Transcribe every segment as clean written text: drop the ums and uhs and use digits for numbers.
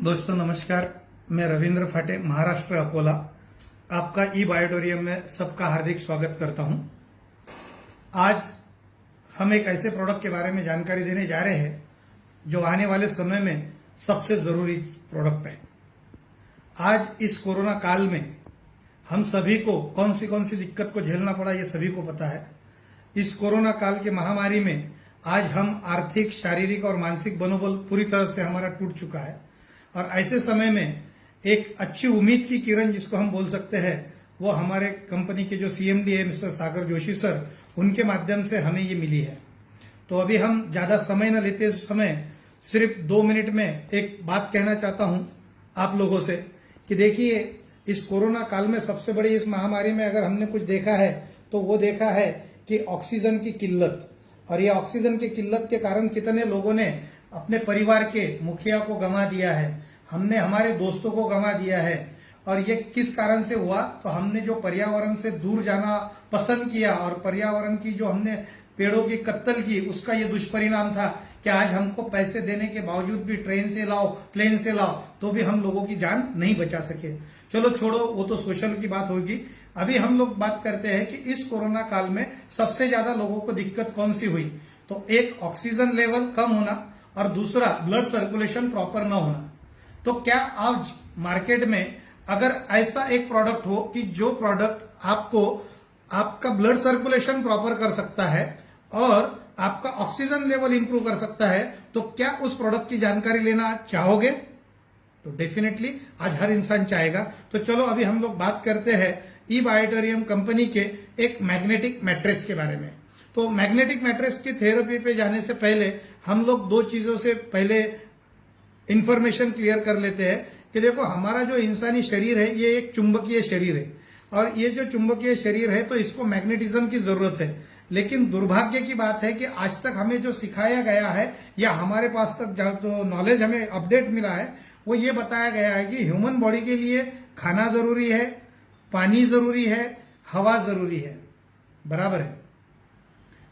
दोस्तों नमस्कार, मैं रविंद्र फाटे, महाराष्ट्र अकोला, आपका ई बायोटोरियम में सबका हार्दिक स्वागत करता हूं। आज हम एक ऐसे प्रोडक्ट के बारे में जानकारी देने जा रहे हैं जो आने वाले समय में सबसे जरूरी प्रोडक्ट है। आज इस कोरोना काल में हम सभी को कौन सी दिक्कत को झेलना पड़ा, ये सभी को पता है। इस कोरोना काल की महामारी में आज हम आर्थिक, शारीरिक और मानसिक मनोबल पूरी तरह से हमारा टूट चुका है और ऐसे समय में एक अच्छी उम्मीद की किरण जिसको हम बोल सकते हैं वो हमारे कंपनी के जो सीएमडी है मिस्टर सागर जोशी सर, उनके माध्यम से हमें ये मिली है। तो अभी हम ज्यादा समय न लेते समय सिर्फ 2 मिनट में एक बात कहना चाहता हूं आप लोगों से कि देखिए, इस कोरोना काल में सबसे बड़ी इस महामारी में अगर हमने कुछ देखा है तो वो देखा है कि ऑक्सीजन की किल्लत, और ये ऑक्सीजन की किल्लत के कारण कितने लोगों ने अपने परिवार के मुखिया को गंवा दिया है, हमने हमारे दोस्तों को गंवा दिया है। और ये किस कारण से हुआ, तो हमने जो पर्यावरण से दूर जाना पसंद किया और पर्यावरण की जो हमने पेड़ों की कत्ल की, उसका ये दुष्परिणाम था कि आज हमको पैसे देने के बावजूद भी ट्रेन से लाओ, प्लेन से लाओ, तो भी हम लोगों की जान नहीं बचा सके। चलो छोड़ो, वो तो सोशल की बात होगी। अभी हम लोग बात करते हैं कि इस कोरोना काल में सबसे ज्यादा लोगों को दिक्कत कौन सी हुई। तो एक, ऑक्सीजन लेवल कम होना, और दूसरा ब्लड सर्कुलेशन प्रॉपर ना होना। तो क्या आज मार्केट में अगर ऐसा एक प्रोडक्ट हो कि जो प्रोडक्ट आपको आपका ब्लड सर्कुलेशन प्रॉपर कर सकता है और आपका ऑक्सीजन लेवल इंप्रूव कर सकता है, तो क्या उस प्रोडक्ट की जानकारी लेना चाहोगे? तो डेफिनेटली आज हर इंसान चाहेगा। तो चलो अभी हम लोग बात करते हैं ई बायोटोरियम कंपनी के एक मैग्नेटिक मैट्रेस के बारे में। तो मैग्नेटिक मैट्रेस की थेरेपी पे जाने से पहले हम लोग 2 चीजों से पहले इंफॉर्मेशन क्लियर कर लेते हैं कि देखो, हमारा जो इंसानी शरीर है ये एक चुंबकीय शरीर है, और ये जो चुंबकीय शरीर है तो इसको मैग्नेटिज्म की जरूरत है। लेकिन दुर्भाग्य की बात है कि आज तक हमें जो सिखाया गया है या हमारे पास तक जो नॉलेज हमें अपडेट मिला है वो ये बताया गया है कि ह्यूमन बॉडी के लिए खाना जरूरी है, पानी जरूरी है, हवा जरूरी है, बराबर है।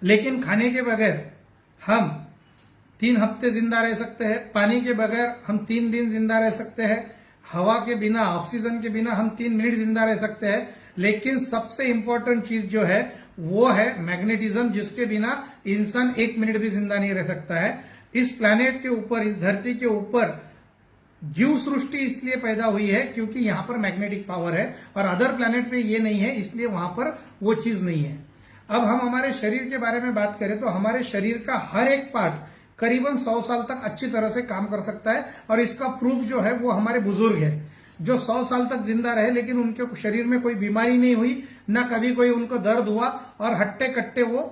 लेकिन खाने के बगैर हम 3 हफ्ते जिंदा रह सकते हैं, पानी के बगैर हम 3 दिन जिंदा रह सकते हैं, हवा के बिना, ऑक्सीजन के बिना हम 3 मिनट जिंदा रह सकते हैं। लेकिन सबसे इंपॉर्टेंट चीज जो है वो है मैग्नेटिज्म, जिसके बिना इंसान 1 मिनट भी जिंदा नहीं रह सकता है। इस प्लैनेट के ऊपर, इस धरती के ऊपर जीव सृष्टि इसलिए पैदा हुई है क्योंकि यहां पर मैग्नेटिक पावर है, और अदर प्लैनेट पे ये नहीं है, इसलिए वहां पर वो चीज नहीं है। अब हम हमारे शरीर के बारे में बात करें तो हमारे शरीर का हर एक पार्ट करीबन 100 साल तक अच्छी तरह से काम कर सकता है, और इसका प्रूफ जो है वो हमारे बुजुर्ग है जो 100 साल तक जिंदा रहे लेकिन उनके शरीर में कोई बीमारी नहीं हुई, ना कभी कोई उनको दर्द हुआ, और हट्टे कट्टे वो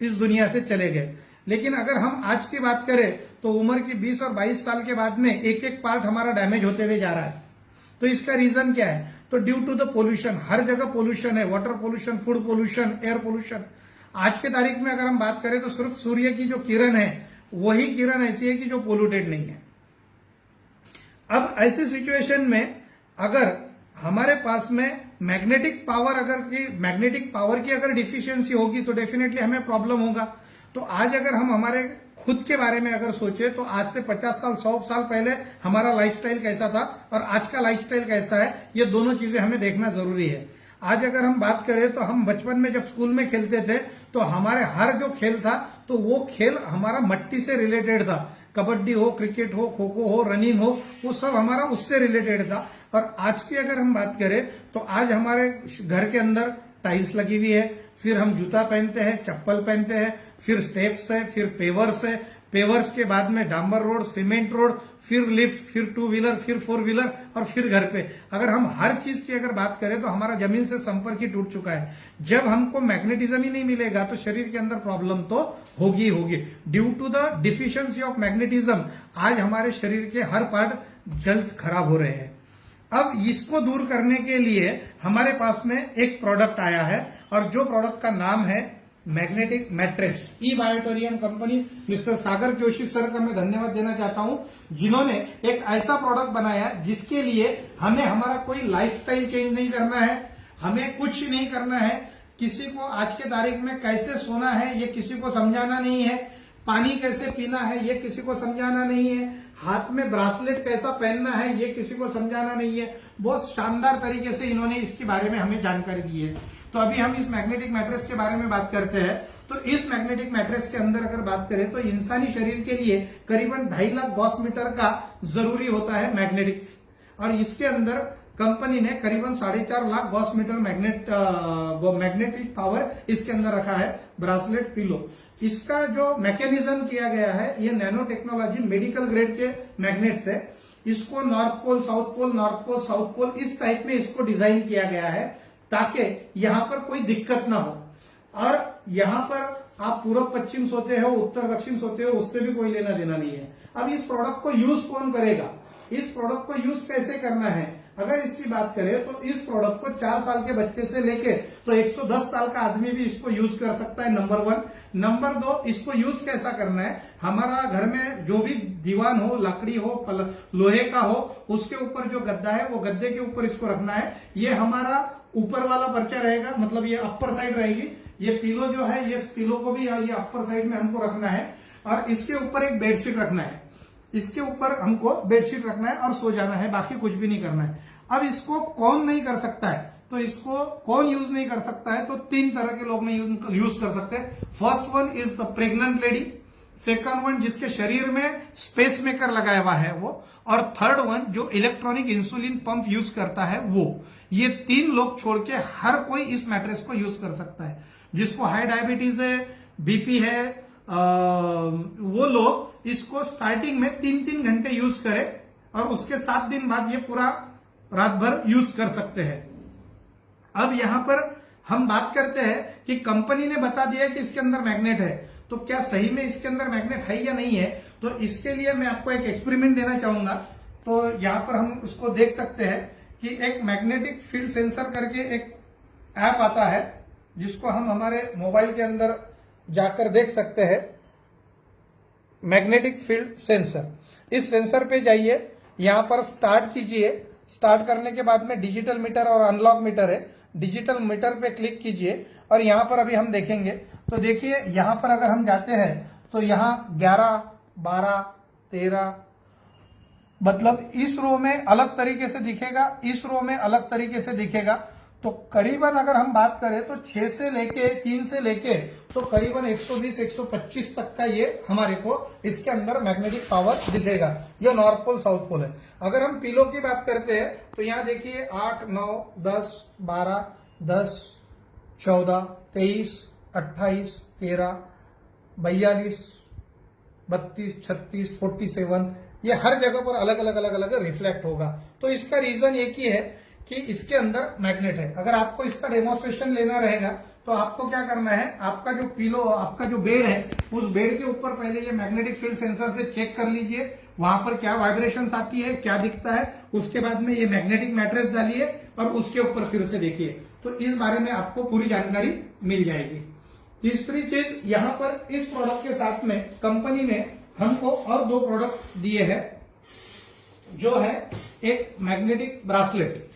इस दुनिया से चले गए। लेकिन अगर हम आज की बात करें तो उम्र की 20 और 22 साल के बाद में एक पार्ट हमारा डैमेज होते हुए जा रहा है। तो इसका रीजन क्या है? तो ड्यू टू द पोल्यूशन, हर जगह पोल्यूशन है, water pollution, food pollution, air pollution. आज के तारीख में अगर हम बात करें तो सिर्फ सूर्य की जो किरण है वही किरण ऐसी है कि जो पोल्यूटेड नहीं है। अब ऐसी सिचुएशन में अगर हमारे पास में मैग्नेटिक पावर की अगर डिफिशियंसी होगी तो डेफिनेटली हमें प्रॉब्लम होगा। तो आज अगर हम हमारे खुद के बारे में अगर सोचे तो आज से 50 साल 100 साल पहले हमारा लाइफस्टाइल कैसा था और आज का लाइफस्टाइल कैसा है, ये दोनों चीजें हमें देखना जरूरी है। आज अगर हम बात करें तो हम बचपन में जब स्कूल में खेलते थे तो हमारे हर जो खेल था तो वो खेल हमारा मट्टी से रिलेटेड था। कबड्डी हो, क्रिकेट हो, खो खो हो, रनिंग हो, वो सब हमारा उससे रिलेटेड था। और आज की अगर हम बात करें तो आज हमारे घर के अंदर टाइल्स लगी हुई है, फिर हम जूता पहनते हैं, चप्पल पहनते हैं, फिर स्टेप्स है, फिर पेवर्स है, पेवर्स के बाद में डांबर रोड, सीमेंट रोड, फिर लिफ्ट, फिर 2 व्हीलर, फिर 4 व्हीलर, और फिर घर पे। अगर हम हर चीज की अगर बात करें तो हमारा जमीन से संपर्क ही टूट चुका है। जब हमको मैग्नेटिज्म ही नहीं मिलेगा तो शरीर के अंदर प्रॉब्लम तो होगी होगी। Due to the deficiency of magnetism आज हमारे शरीर के हर पार्ट जल्द खराब हो रहे हैं। अब इसको दूर करने के लिए हमारे पास में एक प्रोडक्ट आया है, और जो प्रोडक्ट का नाम है मैग्नेटिक मैट्रेस। ई बायोटोरियम कंपनी मिस्टर सागर जोशी सर का मैं धन्यवाद देना चाहता हूं, जिन्होंने एक ऐसा प्रोडक्ट बनाया जिसके लिए हमें हमारा कोई लाइफस्टाइल चेंज नहीं करना है, हमें कुछ नहीं करना है। किसी को आज के तारीख में कैसे सोना है ये किसी को समझाना नहीं है, पानी कैसे पीना है ये किसी को समझाना नहीं है, हाथ में ब्रासलेट कैसा पहनना है ये किसी को समझाना नहीं है। बहुत शानदार तरीके से इन्होंने इसके बारे में हमें जानकारी दी है। तो अभी हम इस मैग्नेटिक मैट्रेस के बारे में बात करते हैं। तो इस मैग्नेटिक मैट्रेस के अंदर अगर बात करें तो इंसानी शरीर के लिए करीबन 2.5 लाख गॉस मीटर का जरूरी होता है मैग्नेटिक, और इसके अंदर कंपनी ने करीबन 4.5 lakh gauss metre magnetic power इसके अंदर रखा है। ब्रासलेट पिलो, इसका जो मैकेनिज्म किया गया है ये नैनो टेक्नोलॉजी मेडिकल ग्रेड के मैग्नेट्स है। इसको north pole south pole, north pole south pole इस टाइप में इसको डिजाइन किया गया है ताकि यहां पर कोई दिक्कत ना हो। और यहां पर आप पूर्व पश्चिम सोते हो, उत्तर दक्षिण सोते हो, उससे भी कोई लेना देना नहीं है। अब इस प्रोडक्ट को यूज कौन करेगा, इस प्रोडक्ट को यूज कैसे करना है, अगर इसकी बात करें तो इस प्रोडक्ट को 4 साल के बच्चे से लेके तो 110 साल का आदमी भी इसको यूज कर सकता है, नंबर 1। नंबर 2, इसको यूज कैसा करना है, हमारा घर में जो भी दीवान हो, लकड़ी हो, लोहे का हो, उसके ऊपर जो गद्दा है वो गद्दे के ऊपर इसको रखना है। ये हमारा ऊपर वाला पर्चा रहेगा, मतलब ये अपर साइड रहेगी। ये पिलो जो है, ये पिलो को भी ये अपर साइड में हमको रखना है, और इसके ऊपर एक बेडशीट रखना है। इसके ऊपर हमको बेडशीट रखना है और सो जाना है, बाकी कुछ भी नहीं करना है। अब इसको कौन नहीं कर सकता है, तो इसको कौन यूज नहीं कर सकता है, तो 3 तरह के लोग नहीं यूज कर सकते। First one is the pregnant lady, second one जिसके शरीर में स्पेस मेकर लगाया हुआ है वो, और थर्ड वन जो इलेक्ट्रॉनिक इंसुलिन पंप यूज करता है वो। ये 3 लोग छोड़ के हर कोई इस मैट्रेस को यूज कर सकता है। जिसको हाई डायबिटीज है, बीपी है, वो लोग इसको स्टार्टिंग में 3-3 घंटे यूज करें और उसके 7 दिन बाद ये पूरा रात भर यूज कर सकते हैं। अब यहां पर हम बात करते हैं कि कंपनी ने बता दिया कि इसके अंदर मैग्नेट है, तो क्या सही में इसके अंदर मैग्नेट है या नहीं है, तो इसके लिए मैं आपको एक एक्सपेरिमेंट देना चाहूंगा। तो यहां पर हम उसको देख सकते हैं कि एक मैग्नेटिक फील्ड सेंसर करके एक ऐप आता है, जिसको हम हमारे मोबाइल के अंदर जाकर देख सकते हैं। मैग्नेटिक फील्ड सेंसर, इस सेंसर पे जाइए, यहां पर स्टार्ट कीजिए। स्टार्ट करने के बाद में डिजिटल मीटर और अनलॉक मीटर है, डिजिटल मीटर पे क्लिक कीजिए और यहां पर अभी हम देखेंगे। तो देखिए यहां पर अगर हम जाते हैं तो यहां 11, 12, 13, मतलब इस रो में अलग तरीके से दिखेगा, इस रो में अलग तरीके से दिखेगा। तो करीबन अगर हम बात करें तो 6 से लेके 3 से लेके तो करीबन 120-125 तक का ये हमारे को इसके अंदर मैग्नेटिक पावर दिखेगा, जो नॉर्थ पोल साउथ पोल है। अगर हम पिलो की बात करते हैं तो यहाँ देखिए 8, 9, 10, 12, 10, 14, 23, 28, 13, 42, 32, 36, 47, ये हर जगह पर अलग अलग रिफ्लेक्ट होगा। तो इसका रीजन एक ही है कि इसके अंदर मैग्नेट है। अगर आपको इसका डेमोन्स्ट्रेशन लेना रहेगा तो आपको क्या करना है, आपका जो पिलो, आपका जो बेड है, उस बेड के ऊपर पहले ये मैग्नेटिक फील्ड सेंसर से चेक कर लीजिए वहां पर क्या वाइब्रेशंस आती है, क्या दिखता है। उसके बाद में ये मैग्नेटिक मैट्रेस डालिए और उसके ऊपर फिर से देखिए, तो इस बारे में आपको पूरी जानकारी मिल जाएगी। तीसरी चीज, यहाँ पर इस प्रोडक्ट के साथ में कंपनी ने हमको और 2 प्रोडक्ट दिए हैं, जो है एक मैग्नेटिक ब्रासलेट।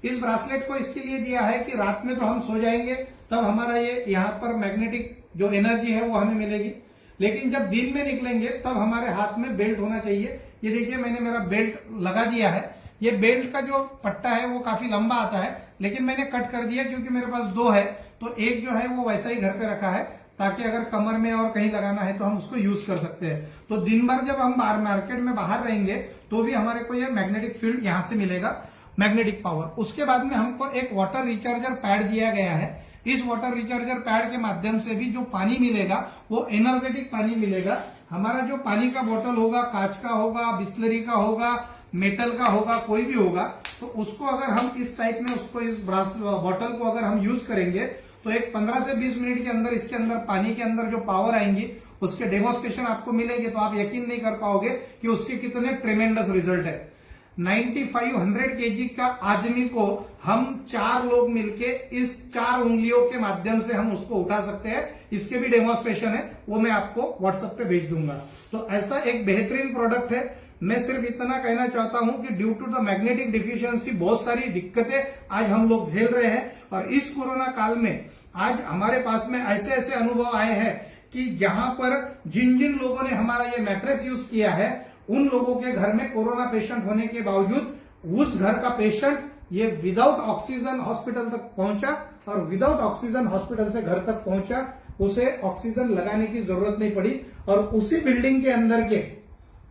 इस ब्रासलेट को इसके लिए दिया है कि रात में तो हम सो जाएंगे तब हमारा ये यहाँ पर मैग्नेटिक जो एनर्जी है वो हमें मिलेगी, लेकिन जब दिन में निकलेंगे तब हमारे हाथ में बेल्ट होना चाहिए। ये देखिए मैंने मेरा बेल्ट लगा दिया है। ये बेल्ट का जो पट्टा है वो काफी लंबा आता है, लेकिन मैंने कट कर दिया क्योंकि मेरे पास 2 है, तो एक जो है वो वैसा ही घर पे रखा है ताकि अगर कमर में और कहीं लगाना है तो हम उसको यूज कर सकते हैं। तो दिन भर जब हम मार्केट में बाहर रहेंगे तो भी हमारे को ये मैग्नेटिक फील्ड यहाँ से मिलेगा, मैग्नेटिक पावर। उसके बाद में हमको एक वाटर रिचार्जर पैड दिया गया है। इस वाटर रिचार्जर पैड के माध्यम से भी जो पानी मिलेगा वो एनर्जेटिक पानी मिलेगा। हमारा जो पानी का बोतल होगा, कांच का होगा, बिस्लरी का होगा, मेटल का होगा, कोई भी होगा, तो उसको अगर हम इस टाइप में उसको इस बोतल को अगर हम यूज करेंगे तो एक 15 से 20 मिनट के अंदर इसके अंदर पानी के अंदर जो पावर आएंगी उसके डेमोन्स्ट्रेशन आपको मिलेंगे, तो आप यकीन नहीं कर पाओगे कि उसके कितने ट्रेमेंडस रिजल्ट है। 95-100 केजी का आदमी को हम 4 लोग मिलके इस 4 उंगलियों के माध्यम से हम उसको उठा सकते हैं। इसके भी डेमोन्स्ट्रेशन है, वो मैं आपको व्हाट्सएप पे भेज दूंगा। तो ऐसा एक बेहतरीन प्रोडक्ट है। मैं सिर्फ इतना कहना चाहता हूं कि due to the magnetic deficiency बहुत सारी दिक्कतें आज हम लोग झेल रहे हैं, और इस कोरोना काल में आज हमारे पास में ऐसे ऐसे अनुभव आए हैं कि जहां पर जिन जिन लोगों ने हमारा ये मैट्रेस यूज किया है उन लोगों के घर में कोरोना पेशेंट होने के बावजूद उस घर का पेशेंट ये विदाउट ऑक्सीजन हॉस्पिटल तक पहुंचा और विदाउट ऑक्सीजन हॉस्पिटल से घर तक पहुंचा, उसे ऑक्सीजन लगाने की जरूरत नहीं पड़ी। और उसी बिल्डिंग के अंदर के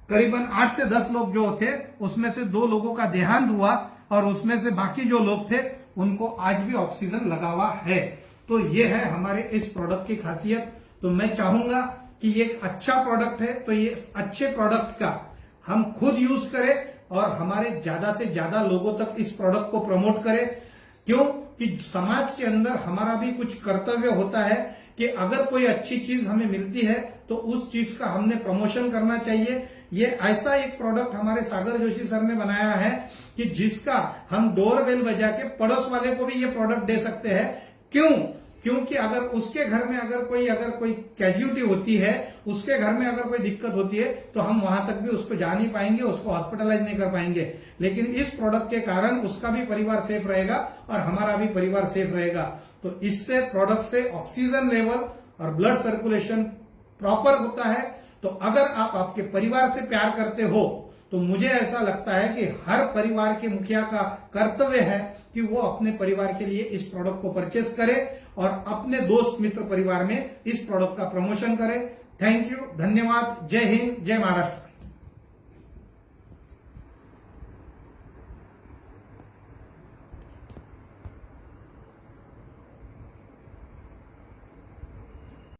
करीबन 8 से 10 लोग जो थे उसमें से 2 लोगों का देहांत हुआ और उसमें से बाकी जो लोग थे उनको आज भी ऑक्सीजन लगा हुआ है। तो ये है हमारे इस प्रोडक्ट की खासियत। तो मैं चाहूंगा कि ये एक अच्छा प्रोडक्ट है, तो ये अच्छे प्रोडक्ट का हम खुद यूज करें और हमारे ज्यादा से ज्यादा लोगों तक इस प्रोडक्ट को प्रमोट करें। क्यों कि समाज के अंदर हमारा भी कुछ कर्तव्य होता है कि अगर कोई अच्छी चीज हमें मिलती है तो उस चीज का हमने प्रमोशन करना चाहिए। ये ऐसा एक प्रोडक्ट हमारे सागर जोशी सर ने बनाया है कि जिसका हम डोरबेल बजा के पड़ोस वाले को भी ये प्रोडक्ट दे सकते हैं। क्यों? क्योंकि अगर उसके घर में अगर कोई कैजुअलिटी होती है, उसके घर में अगर कोई दिक्कत होती है तो हम वहां तक भी उसको जा नहीं पाएंगे, उसको हॉस्पिटलाइज नहीं कर पाएंगे। लेकिन इस प्रोडक्ट के कारण उसका भी परिवार सेफ रहेगा और हमारा भी परिवार सेफ रहेगा। तो इससे प्रोडक्ट से ऑक्सीजन लेवल और ब्लड सर्कुलेशन प्रॉपर होता है। तो अगर आप आपके परिवार से प्यार करते हो तो मुझे ऐसा लगता है कि हर परिवार के मुखिया का कर्तव्य है कि वो अपने परिवार के लिए इस प्रोडक्ट को परचेस करे और अपने दोस्त मित्र परिवार में इस प्रोडक्ट का प्रमोशन करे। थैंक यू, धन्यवाद, जय हिंद, जय महाराष्ट्र।